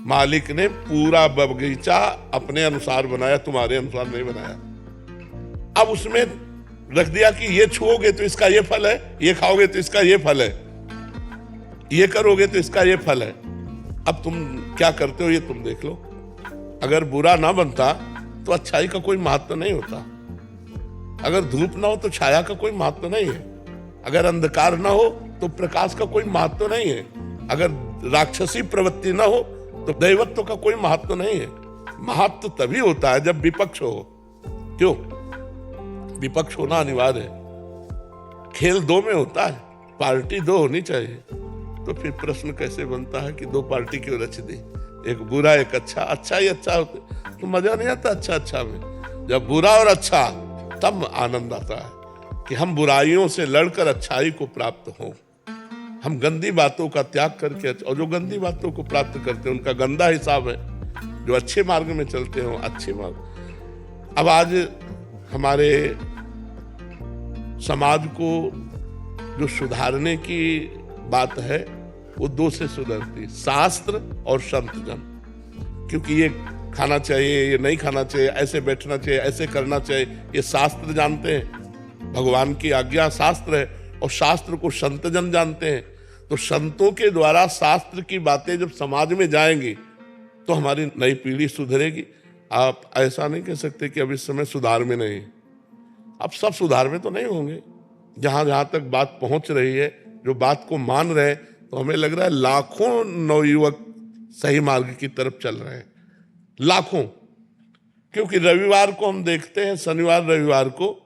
मालिक ने पूरा बगीचा अपने अनुसार बनाया, तुम्हारे अनुसार नहीं बनाया। अब उसमें रख दिया कि ये छुओगे तो इसका ये फल है, ये खाओगे तो इसका ये फल है, ये करोगे तो इसका ये फल है। अब तुम क्या करते हो ये तुम देख लो। अगर बुरा ना बनता तो अच्छाई का कोई महत्व नहीं होता। अगर धूप ना हो तो छाया का कोई महत्व नहीं है। अगर अंधकार ना हो तो प्रकाश का कोई महत्व नहीं है। अगर राक्षसी प्रवृत्ति ना हो तो दैवत्व का कोई महत्व नहीं है। महत्व तभी होता है जब विपक्ष हो। क्यों? विपक्ष होना अनिवार्य है। खेल दो में होता है, पार्टी दो होनी चाहिए। तो फिर प्रश्न कैसे बनता है कि दो पार्टी क्यों रच दी? एक बुरा एक अच्छा। अच्छा ही अच्छा होता तो मजा नहीं आता अच्छा अच्छा में। जब बुरा और अच्छा, तब आनंद आता है कि हम बुराइयों से लड़कर अच्छाई को प्राप्त हों। हम गंदी बातों का त्याग करके, और जो गंदी बातों को प्राप्त करते हैं उनका गंदा हिसाब है। जो अच्छे मार्ग में चलते हो अच्छे मार्ग। अब आज हमारे समाज को जो सुधारने की बात है वो दो से सुधरती, शास्त्र और संत जन। क्योंकि ये खाना चाहिए, ये नहीं खाना चाहिए, ऐसे बैठना चाहिए, ऐसे करना चाहिए, ये शास्त्र जानते हैं। भगवान की आज्ञा शास्त्र है और शास्त्र को संत जन जानते हैं। तो संतों के द्वारा शास्त्र की बातें जब समाज में जाएंगी तो हमारी नई पीढ़ी सुधरेगी। आप ऐसा नहीं कह सकते कि अब इस समय सुधार में नहीं। अब सब सुधार में तो नहीं होंगे। जहां जहां तक बात पहुंच रही है, जो बात को मान रहे हैं, तो हमें लग रहा है लाखों नवयुवक सही मार्ग की तरफ चल रहे हैं, लाखों। क्योंकि रविवार को हम देखते हैं, शनिवार रविवार को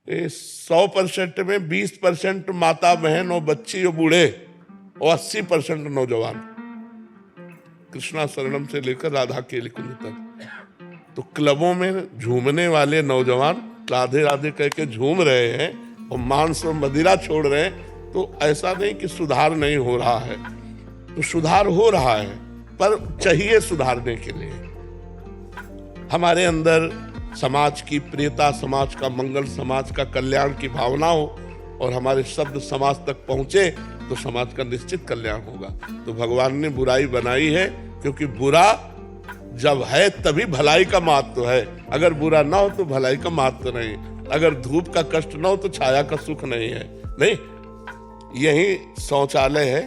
100% में 20% माता बहन और बच्ची और बूढ़े और 80% नौजवान, कृष्णा शरणम से लेकर राधा केली कुंज तक। तो क्लबों में झूमने वाले नौजवान राधे राधे कह के झूम रहे हैं और मांस और मदिरा छोड़ रहे हैं। तो ऐसा नहीं कि सुधार नहीं हो रहा है, तो सुधार हो रहा है, पर चाहिए सुधारने के लिए हमारे अंदर समाज की प्रियता, समाज का मंगल, समाज का कल्याण की भावना हो और हमारे शब्द समाज तक पहुंचे तो समाज का निश्चित कल्याण होगा। तो भगवान ने बुराई बनाई है, क्योंकि बुरा जब है तभी भलाई का महत्व है। अगर बुरा ना हो तो भलाई का महत्व नहीं, अगर धूप का कष्ट ना हो तो छाया का सुख नहीं है। नहीं, यही शौचालय है,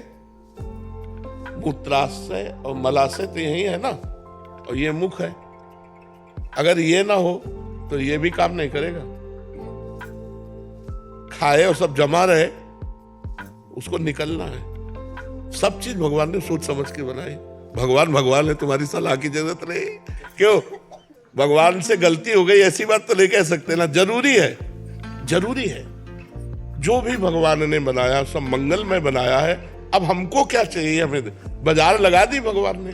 मूत्राशय और मलाशय तो यही है ना, और ये मुख है। अगर ये ना हो तो ये भी काम नहीं करेगा। खाए और सब जमा रहे, उसको निकलना है। सब चीज भगवान ने सोच समझ के बनाई। भगवान है, तुम्हारी सलाह की जरूरत नहीं। क्यों? भगवान से गलती हो गई ऐसी बात तो नहीं कह सकते ना। जरूरी है, जरूरी है। जो भी भगवान ने बनाया सब मंगलमय बनाया है। अब हमको क्या चाहिए? हमें बाजार लगा दी भगवान ने।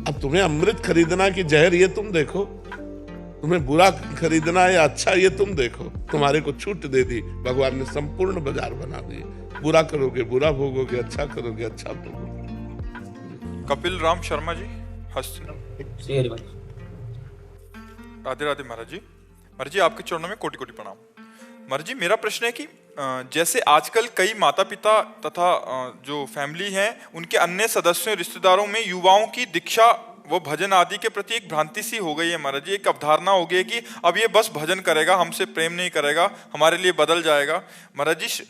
अब तुम्हें अमृत खरीदना कि जहर, ये तुम देखो। तुम्हें बुरा खरीदना है या अच्छा, ये तुम देखो। तुम्हारे को छूट दे दी भगवान ने, संपूर्ण बाजार बना दी। बुरा करोगे बुरा भोगोगे, अच्छा करोगे अच्छा भोगोगे। कपिल राम शर्मा जी, राधे राधे महाराज जी। महाराज जी, आपके चरणों में कोटि कोटि प्रणाम। महाराज जी, मेरा प्रश्न है कि जैसे आजकल कई माता पिता तथा जो फैमिली हैं उनके अन्य सदस्यों रिश्तेदारों में युवाओं की दीक्षा वो भजन आदि के प्रति एक भ्रांति सी हो गई है महाराज जी। एक अवधारणा हो गई है कि अब ये बस भजन करेगा, हमसे प्रेम नहीं करेगा, हमारे लिए बदल जाएगा। महाराज जी,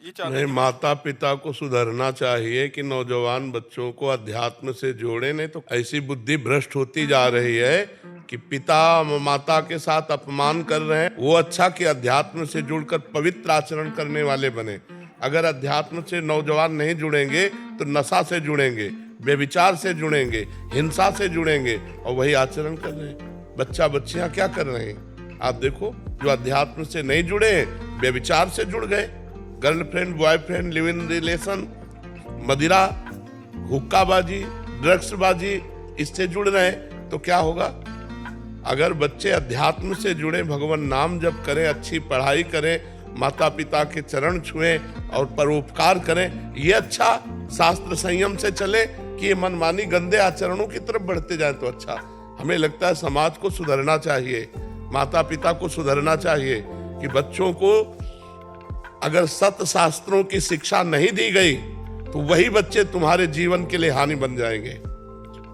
ये चाहते माता पिता को सुधरना चाहिए कि नौजवान बच्चों को अध्यात्म से जोड़े। नहीं तो ऐसी बुद्धि भ्रष्ट होती जा रही है कि पिता माता के साथ अपमान कर रहे हैं। वो अच्छा कि अध्यात्म से जुड़कर पवित्र आचरण करने वाले बने। अगर अध्यात्म से नौजवान नहीं जुड़ेंगे तो नशा से जुड़ेंगे, व्यभिचार से जुड़ेंगे, हिंसा से जुड़ेंगे, और वही आचरण कर रहे हैं। बच्चियां क्या कर रहे हैं आप देखो। जो अध्यात्म से नहीं जुड़े, व्यभिचार से जुड़ गए, girlfriend boyfriend live in relation, मदिरा, हुक्काबाजी, ड्रग्सबाजी, इससे जुड़ रहे हैं। तो क्या होगा? अगर बच्चे अध्यात्म से जुड़े, भगवान नाम जप करें, अच्छी पढ़ाई करें, माता पिता के चरण छुएं और परोपकार करें, ये अच्छा शास्त्र संयम से चले कि ये मनमानी गंदे आचरणों की तरफ बढ़ते जाए तो अच्छा। हमें लगता है समाज को सुधरना चाहिए, माता पिता को सुधरना चाहिए कि बच्चों को अगर सत्य शास्त्रों की शिक्षा नहीं दी गई तो वही बच्चे तुम्हारे जीवन के लिए हानि बन जाएंगे।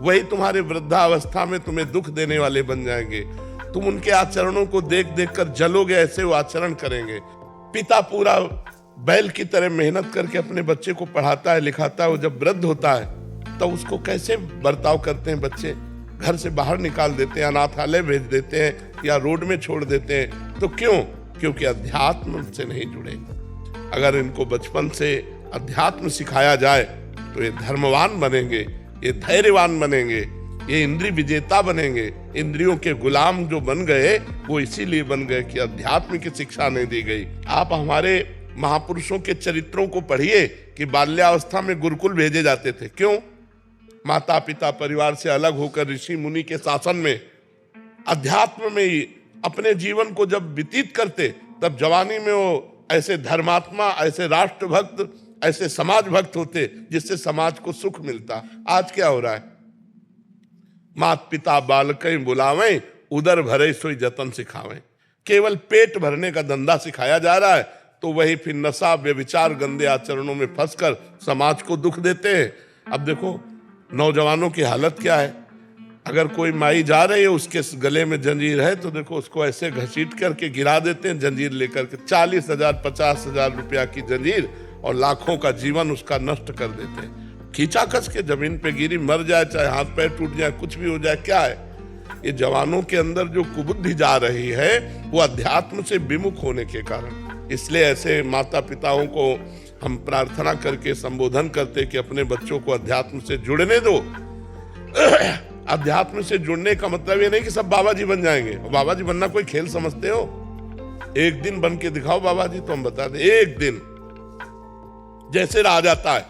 वही तुम्हारे वृद्धावस्था में तुम्हें दुख देने वाले बन जाएंगे। तुम उनके आचरणों को देख देख कर जलोगे, ऐसे वो आचरण करेंगे। पिता पूरा बैल की तरह मेहनत करके अपने बच्चे को पढ़ाता है, लिखाता है। वो जब वृद्ध होता है तो उसको कैसे बर्ताव करते हैं बच्चे? घर से बाहर निकाल देते हैं, अनाथालय भेज देते हैं या रोड में छोड़ देते हैं। तो क्यों? क्योंकि अध्यात्म से नहीं जुड़े। अगर इनको बचपन से अध्यात्म सिखाया जाए तो ये धर्मवान बनेंगे, ये धैर्यवान बनेंगे, ये इंद्रिय विजेता बनेंगे। इंद्रियों के गुलाम जो बन गए वो इसीलिए बन गए कि अध्यात्म की शिक्षा नहीं दी गई। आप हमारे महापुरुषों के चरित्रों को पढ़िए कि बाल्यावस्था में गुरुकुल भेजे जाते थे। क्यों? माता पिता परिवार से अलग होकर ऋषि मुनि के शासन में अध्यात्म में ही अपने जीवन को जब व्यतीत करते, तब जवानी में वो ऐसे धर्मात्मा, ऐसे राष्ट्रभक्त, ऐसे समाज भक्त होते जिससे समाज को सुख मिलता। आज क्या हो रहा है? मात पिता बालकं बुलावें, उदर भरे सोई जतन सिखावें। केवल पेट भरने का धंधा सिखाया जा रहा है, तो वही फिर नशा व्यभिचार गंदे आचरणों में फंसकर समाज को दुख देते हैं। अब देखो नौजवानों की हालत क्या है। अगर कोई माई जा रही है, उसके गले में जंजीर है, तो देखो उसको ऐसे घसीट करके गिरा देते हैं जंजीर लेकर के। 40,000 50,000 रुपया की जंजीर और लाखों का जीवन उसका नष्ट कर देते हैं। खींचा कस के जमीन पे गिरी, मर जाए, चाहे हाथ पैर टूट जाए, कुछ भी हो जाए, क्या है? ये जवानों के अंदर जो कुबुद्धि जा रही है वो अध्यात्म से विमुख होने के कारण। इसलिए ऐसे माता पिताओं को हम प्रार्थना करके संबोधन करते कि अपने बच्चों को अध्यात्म से जुड़ने दो। अध्यात्म से जुड़ने का मतलब ये नहीं कि सब बाबा जी बन जाएंगे। बाबा जी बनना कोई खेल समझते हो? एक दिन बन के दिखाओ बाबा जी, तो हम बता दें एक दिन जैसे रहा जाता है,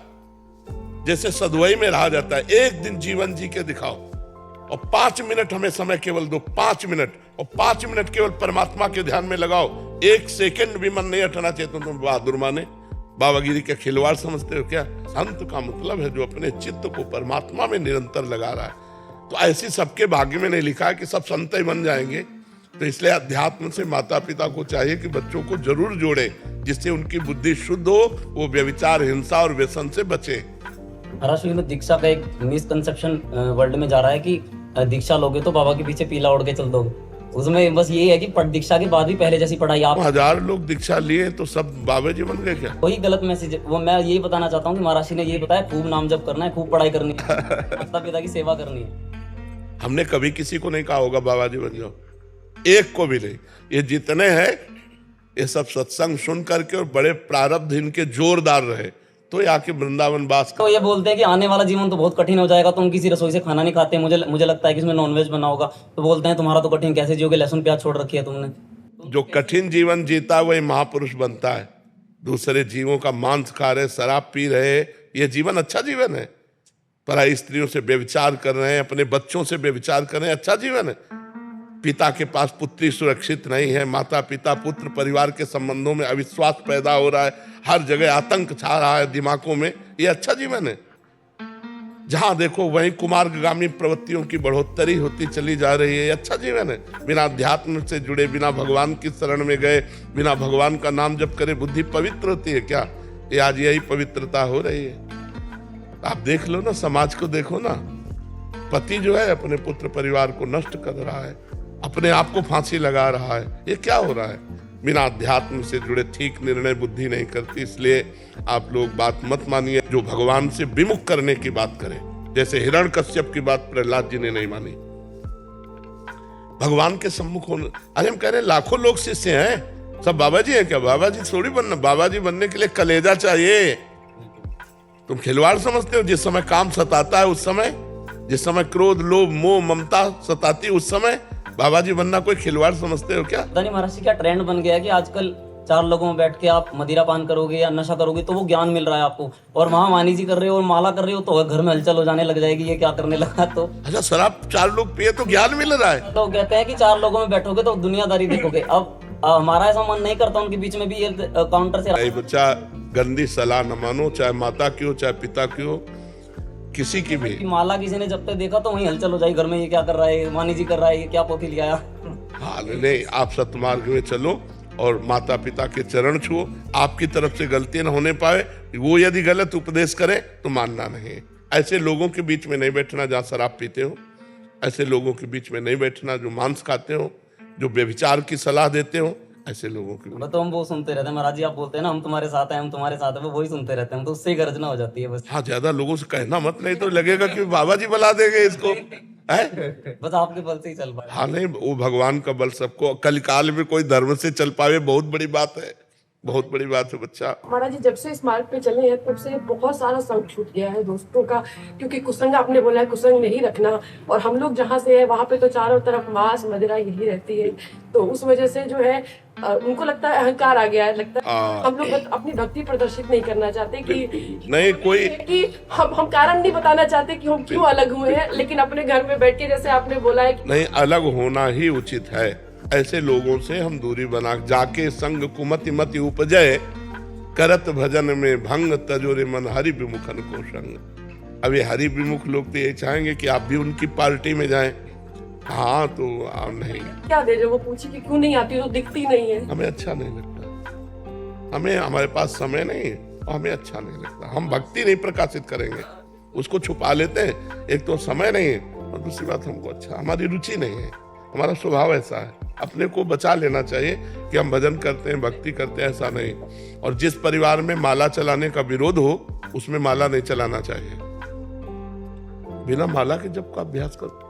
जैसे सदवई में रहा जाता है, एक दिन जीवन जी के दिखाओ और 5 मिनट हमें समय केवल दो, 5 मिनट, और 5 मिनट केवल परमात्मा के ध्यान में लगाओ। 1 सेकंड भी मन नहीं हटना चाहिए। तो तुम बहादुर माने बाबागिरी के खिलवाड़ समझते हो क्या? संत का मतलब है जो अपने चित्त को परमात्मा में निरंतर लगा रहा है। तो ऐसी सबके भाग्य में नहीं लिखा है कि सब संत ही बन जाएंगे। तो इसलिए अध्यात्म से माता पिता को चाहिए कि बच्चों को जरूर जोड़े, जिससे उनकी बुद्धि शुद्ध हो, वो व्यभिचार, हिंसा और व्यसन से बचे। महाराष्ट्र में दीक्षा का एक मिसकंसेप्शन वर्ल्ड में जा रहा है कि दीक्षा लोगे तो बाबा के पीछे पीला ओढ़ के चल दोगे। उसमें बस यही है कि दीक्षा के बाद भी पहले जैसी पढ़ाई आप 1000 लोग दीक्षा लिए तो सब बाबा जी बन गए क्या? वही गलत मैसेज। वो मैं यही बताना चाहता हूँ कि महाराज ने यही बताया, खूब नाम जप करना है, खूब पढ़ाई करनी है, माता पिता की सेवा करनी है। हमने कभी किसी को नहीं कहा होगा बाबा जी बन जाओ, एक को भी नहीं। ये जितने हैं ये सब सत्संग सुन करके और बड़े प्रारब्ध इनके जोरदार रहे तो आके वृंदावन वास तो ये बोलते हैं कि आने वाला जीवन तो बहुत कठिन हो जाएगा, तुम किसी रसोई से खाना नहीं खाते, मुझे लगता है कि इसमें नॉनवेज बना होगा। तो बोलते हैं तुम्हारा तो कठिन कैसे जियोगे, लहसुन प्याज छोड़ रखी है तुमने। जो कठिन जीवन जीता वही महापुरुष बनता है। दूसरे जीवों का मांस खा रहे, शराब पी रहे, ये जीवन अच्छा जीवन है? पराई स्त्रियों से व्यभिचार कर रहे हैं, अपने बच्चों से व्यभिचार कर रहे हैं, अच्छा जीवन है? पिता के पास पुत्री सुरक्षित नहीं है, माता पिता पुत्र परिवार के संबंधों में अविश्वास पैदा हो रहा है, हर जगह आतंक छा रहा है दिमागों में, ये अच्छा जीवन है? जहां देखो वहीं कुमार्गामी प्रवृत्तियों की बढ़ोतरी होती चली जा रही है, ये अच्छा जीवन है? बिना अध्यात्म से जुड़े, बिना भगवान की शरण में गए, बिना भगवान का नाम जप करे बुद्धि पवित्र होती है क्या? ये आज यही पवित्रता हो रही है। आप देख लो ना, समाज को देखो ना, पति जो है अपने पुत्र परिवार को नष्ट कर रहा है, अपने आप को फांसी लगा रहा है, ये क्या हो रहा है? बिना अध्यात्म से जुड़े ठीक निर्णय बुद्धि नहीं करती। इसलिए आप लोग बात मत मानिए जो भगवान से विमुख करने की बात करें, जैसे हिरण्यकश्यप की बात प्रहलाद जी ने नहीं मानी। भगवान के सम्मुख होने, अरे हम कह रहे हैं लाखों लोग शिष्य हैं, सब बाबा जी हैं क्या? बाबा जी थोड़ी बनना, बाबा जी बनने के लिए कलेजा चाहिए। तुम खिलवाड़ समझते हो? जिस समय काम सताता है उस समय, जिस समय क्रोध लोभ मोह ममता सताती है उस समय बाबा जी बनना कोई खिलवाड़ समझते हो क्या? पता नहीं महाराज जी क्या ट्रेंड बन गया है कि आजकल 4 लोगों में बैठ के आप मदिरा पान करोगे या नशा करोगे तो वो ज्ञान मिल रहा है आपको, और वहां वाणी जी कर रहे हो और माला कर रहे हो तो घर में हलचल हो जाने लग जाएगी, ये क्या करने लगा। तो अच्छा, शराब 4 लोग पिए तो ज्ञान मिल रहा है? तो कहते हैं कि 4 लोगों में बैठोगे तो दुनियादारी देखोगे। अब हमारा ऐसा मन नहीं करता उनके बीच में भी ये काउंटर से। बच्चा गंदी सलाह न मानो, चाहे माता की हो चाहे पिता की हो, किसी की भी। माला किसी ने जब तक देखा तो वहीं हलचल हो जाएगी घर में, ये क्या कर रहा है, वाणी जी कर रहा है, ये क्या पोथी लिया। हाँ नहीं, आप सत्मार्ग में चलो और माता पिता के चरण छुओ। आपकी तरफ से गलती न होने पाए, वो यदि गलत उपदेश करें तो मानना नहीं। ऐसे लोगों के बीच में नहीं बैठना जहाँ शराब पीते हो, ऐसे लोगों के बीच में नहीं बैठना जो मांस खाते हो, जो व्यभिचार की सलाह देते हो, ऐसे लोगों की। तो हम वो सुनते रहते हैं महाराज जी, आप बोलते हैं ना हम तुम्हारे साथ हैं, हम तुम्हारे साथ हैं, वो वही सुनते रहते हैं, हम तो उससे ही गर्जना हो जाती है बस। हाँ, ज्यादा लोगों से कहना मत, नहीं तो लगेगा कि बाबा जी बुला देंगे इसको है? बस आपके बल से ही चल पाए। हाँ नहीं, वो भगवान का बल सबको, कलिकाल में कोई धर्म से चल पावे बहुत बड़ी बात है, बहुत बड़ी बात है बच्चा। महाराज जी जब से इस मार्ग पे चले हैं तब से बहुत सारा संग छूट गया है दोस्तों का, क्योंकि कुसंग आपने बोला है कुसंग नहीं रखना, और हम लोग जहाँ से है वहाँ पे तो चारों तरफ मांस मदिरा यही रहती है, तो उस वजह से जो है उनको लगता है अहंकार आ गया है, लगता है हम लोग अपनी भक्ति प्रदर्शित नहीं करना चाहते कि नहीं कोई कि हम कारण नहीं बताना चाहते कि हम क्यों अलग हुए हैं, लेकिन अपने घर में बैठ के जैसे आपने बोला है कि नहीं, अलग होना ही उचित है। ऐसे लोगों से हम दूरी बना, जाके संग कुमति मति उपजय, करत भजन में भंग तजोरे मन हरि विमुखन को संग। अब ये हरि विमुख लोग तो ये चाहेंगे कि आप भी उनकी पार्टी में जाएं। हाँ तो आप नहीं, क्या दे जो वो पूछी कि क्यों नहीं आती, तो दिखती नहीं है। हमें अच्छा नहीं लगता, हमें हमारे पास समय नहीं है और हमें अच्छा नहीं लगता। हम भक्ति नहीं प्रकाशित करेंगे, उसको छुपा लेते हैं। एक तो समय नहीं है और दूसरी बात हमको अच्छा, हमारी रुचि नहीं है, हमारा स्वभाव ऐसा है। अपने को बचा लेना चाहिए कि हम भजन करते हैं भक्ति करते हैं, ऐसा नहीं। और जिस परिवार में माला चलाने का विरोध हो उसमें माला नहीं चलाना चाहिए। बिना माला के जप का अभ्यास करो।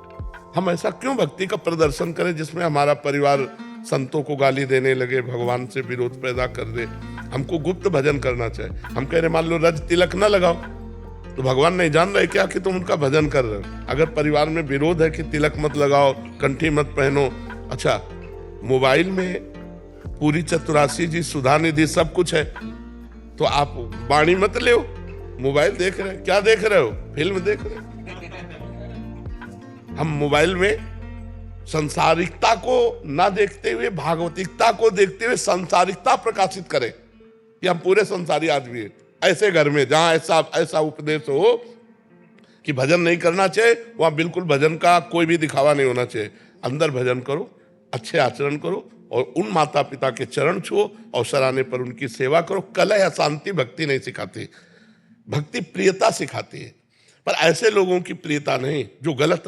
हम ऐसा क्यों भक्ति का प्रदर्शन करें जिसमें हमारा परिवार संतों को गाली देने लगे, भगवान से विरोध पैदा कर दे? हमको गुप्त भजन करना चाहिए। हम कह रहे मान लो रज तिलक ना लगाओ, तो भगवान नहीं जान रहे क्या कि तुम उनका भजन कर रहे हो। अगर परिवार में विरोध है कि तिलक मत लगाओ, कंठी मत पहनो, अच्छा मोबाइल में पूरी चतुरासी जी, सुधा निधि सब कुछ है, तो आप वाणी मत ले, मोबाइल देख रहे हैं, क्या देख रहे हो, फिल्म देख रहे हो। हम मोबाइल में संसारिकता को ना देखते हुए भागवतिकता को देखते हुए संसारिकता प्रकाशित करें कि हम पूरे संसारी आदमी हैं। ऐसे घर में जहां ऐसा उपदेश हो कि भजन नहीं करना चाहिए, वहां बिल्कुल भजन का कोई भी दिखावा नहीं होना चाहिए। अंदर भजन करो, अच्छे आचरण करो और उन माता पिता के चरण छुओ, अवसर आने पर उनकी सेवा करो। कलह या शांति भक्ति नहीं सिखाती, भक्ति प्रियता सिखाती है। पर ऐसे लोगों की प्रियता नहीं जो गलत